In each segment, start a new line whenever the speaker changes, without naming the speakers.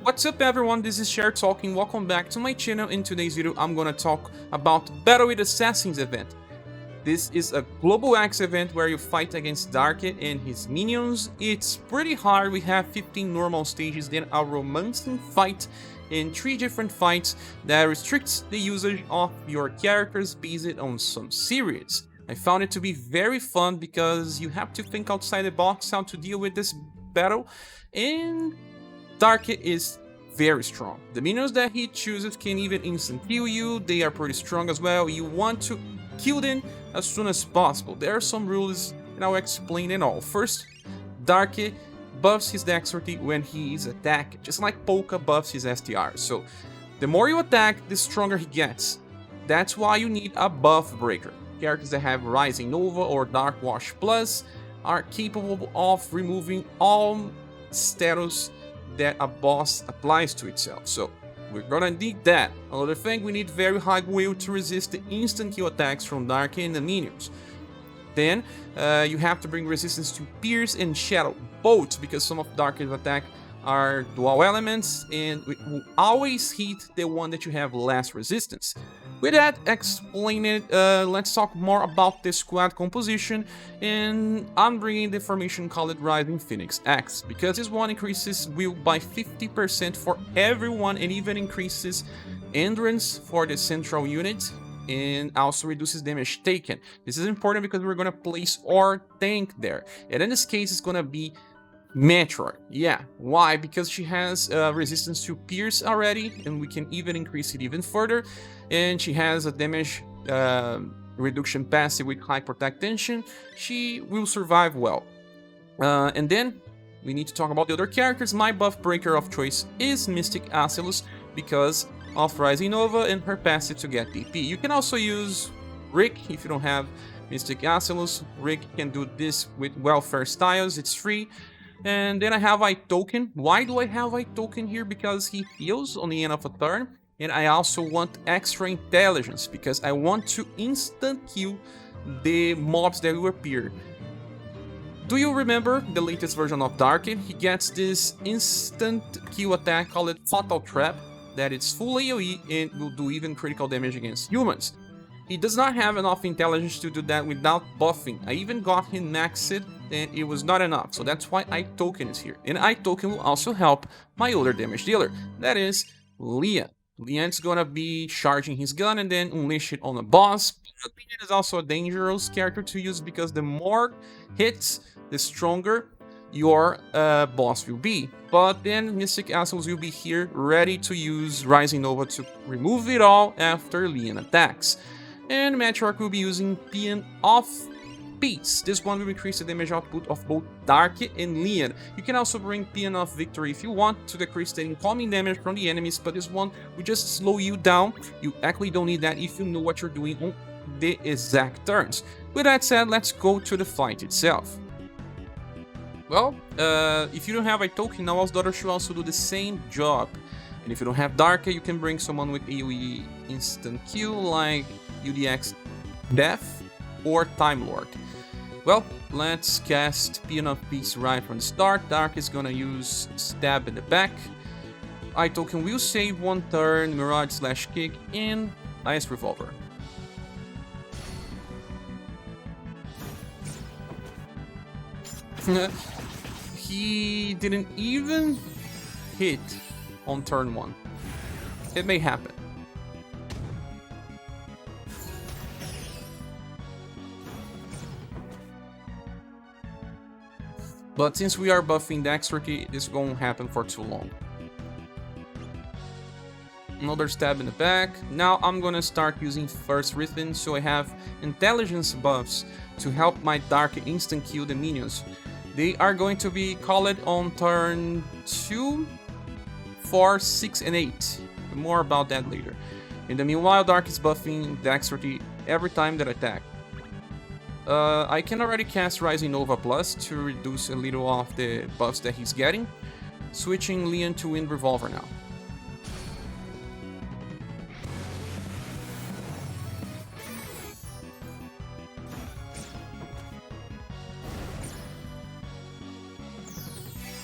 What's up everyone, this is Cher talking, welcome back to my channel. In today's video I'm gonna talk about Battle with Assassins event. This is a global axe event where you fight against Darket and his minions. It's pretty hard, we have 15 normal stages, then a romancing fight and 3 different fights that restricts the usage of your characters based on some series. I found it to be very fun because you have to think outside the box how to deal with this battle, and Darket is very strong. The minions that he chooses can even instant kill you, they are pretty strong as well. You want to kill them as soon as possible. There are some rules and I'll explain it all. First, Darket buffs his dexterity when he is attacked, just like Polka buffs his STR. So the more you attack, the stronger he gets. That's why you need a buff breaker. Characters that have Rising Nova or Dark Wash Plus are capable of removing all status that a boss applies to itself. So we're gonna need that. Another thing, we need very high will to resist the instant kill attacks from Darket and the minions. Then you have to bring resistance to Pierce and Shadow, both because some of Darket's attack are dual elements and it will always hit the one that you have less resistance. With that explained, let's talk more about the squad composition, and I'm bringing the formation called Rising Phoenix X because this one increases will by 50% for everyone and even increases endurance for the central unit and also reduces damage taken. This is important because we're gonna place our tank there, and in this case it's gonna be Metroid. Yeah, why? Because she has resistance to Pierce already, and we can even increase it even further. And she has a damage reduction passive with high protect tension. She will survive well. And then we need to talk about the other characters. My buff breaker of choice is Mystic Acylus because of Rising Nova and her passive to get DP. You can also use Rick if you don't have Mystic Acylus. Rick can do this with welfare styles, it's free. And then I have iToken. Why do I have iToken here? Because he heals on the end of a turn. And I also want extra intelligence because I want to instant kill the mobs that will appear. Do you remember the latest version of Darket? He gets this instant kill attack called Fatal Trap that is full AoE and will do even critical damage against humans. He does not have enough intelligence to do that without buffing. I even got him maxed and it was not enough, so that's why iToken is here. And iToken will also help my other damage dealer, that is Leon. Leon's gonna be charging his gun and then unleash it on a boss. Leon is also a dangerous character to use because the more hits, the stronger your boss will be. But then Mystic Assholes will be here ready to use Rising Nova to remove it all after Leon attacks. And Matriarch will be using Paean of Peace. This one will increase the damage output of both Darket and Leon. You can also bring Paean of Victory if you want to decrease the incoming damage from the enemies, but this one will just slow you down. You actually don't need that if you know what you're doing on the exact turns. With that said, let's go to the fight itself. Well, if you don't have a token, Nawal's daughter should also do the same job. And if you don't have Darket, you can bring someone with AoE instant kill like UDX Death or Time Lord. Well, let's cast Paean of Peace right from the start. Dark is gonna use Stab in the back. iToken will save one turn, Mirage slash kick, and Ice Revolver. He didn't even hit on turn 1. It may happen. But since we are buffing dexterity, this won't happen for too long. Another stab in the back. Now I'm gonna start using first rhythm, so I have intelligence buffs to help my Dark instant kill the minions. They are going to be called on turn 2, 4, 6, and 8. More about that later. In the meanwhile, Dark is buffing dexterity every time that I attack. I can already cast Rising Nova Plus to reduce a little of the buffs that he's getting. Switching Leon to Wind Revolver now.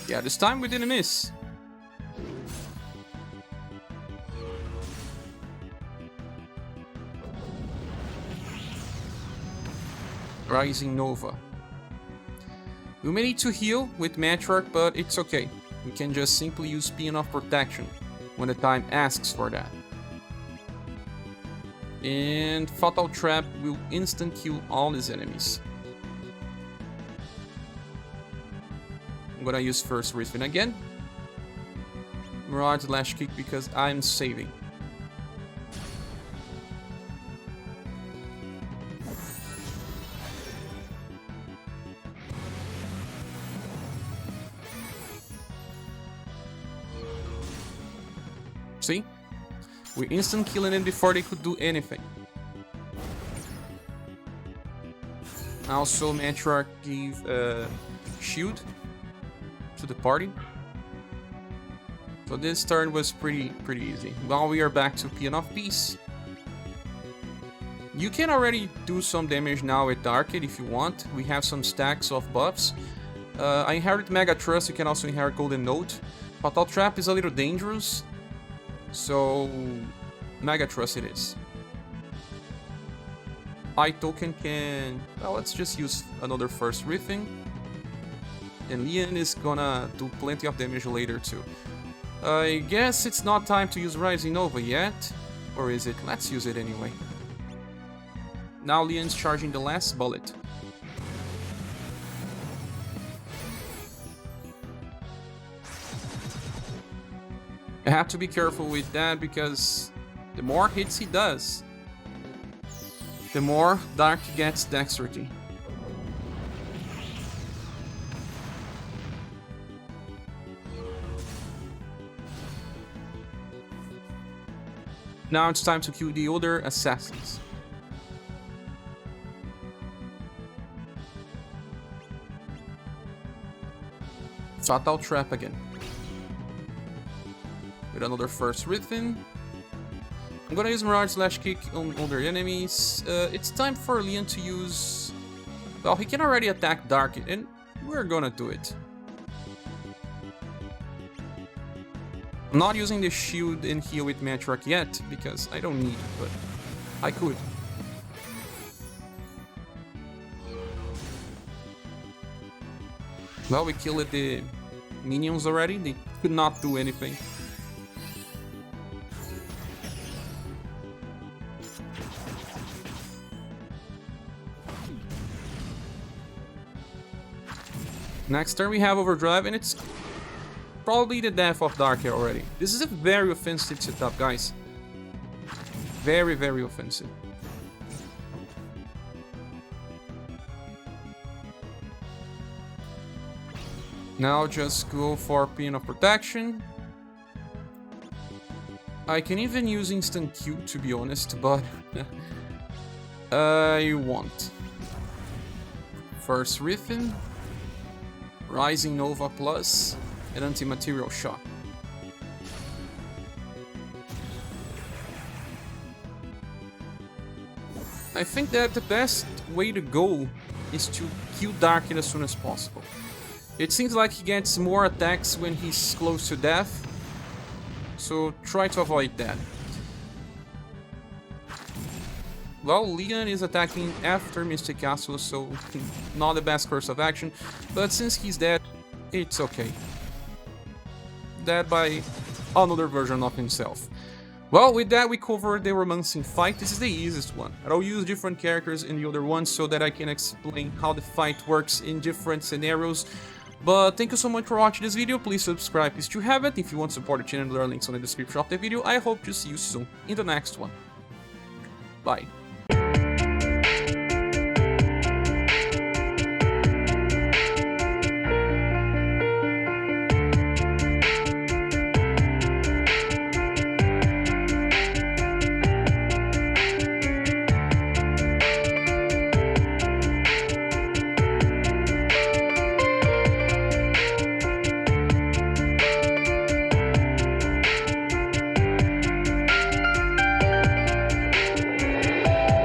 Yeah, this time we didn't miss. Rising Nova. We may need to heal with Matriarch, but it's okay. We can just simply use Paean of Protection when the time asks for that. And Fatal Trap will instant kill all his enemies. I'm gonna use first Riffin again. Mirage Lash Kick because I'm saving. See? We're instant killing them before they could do anything. Also, Matriarch gave a shield to the party. So this turn was pretty easy. Well, we are back to Paean of Peace. You can already do some damage now with Darkid if you want. We have some stacks of buffs. I inherit Mega Trust, you can also inherit Golden Note. Fatal Trap is a little dangerous, so Mega Trust it is. I token can... well, let's just use another first Riffing. And Leon is gonna do plenty of damage later too. I guess it's not time to use Rising Nova yet. Or is it? Let's use it anyway. Now Leon's charging the last bullet. I have to be careful with that because the more hits he does, the more Dark gets Dexterity. Now it's time to kill the other assassins. Fatal Trap again. With another first Riffin. I'm gonna use Mirage Slash Kick on other enemies. It's time for Leon to use... well, he can already attack Dark, and we're gonna do it. I'm not using the shield and heal with Matriarch yet, because I don't need it, but I could. Well, we killed the minions already, they could not do anything. Next turn we have Overdrive, and it's probably the death of Dark here already. This is a very offensive setup, guys. Very offensive. Now just go for Paean of Protection. I can even use Instant Q to be honest, but I won't. First Riffin, Rising Nova Plus, and Anti-Material Shock. I think that the best way to go is to kill Darkid as soon as possible. It seems like he gets more attacks when he's close to death, so try to avoid that. Well, Leon is attacking after Mystic Castle, so not the best course of action, but since he's dead, it's okay. Dead by another version of himself. Well, with that we covered the romancing fight. This is the easiest one. I'll use different characters in the other ones so that I can explain how the fight works in different scenarios. But thank you so much for watching this video. Please subscribe if you haven't. If you want to support the channel, there are links on the description of the video. I hope to see you soon in the next one. Bye.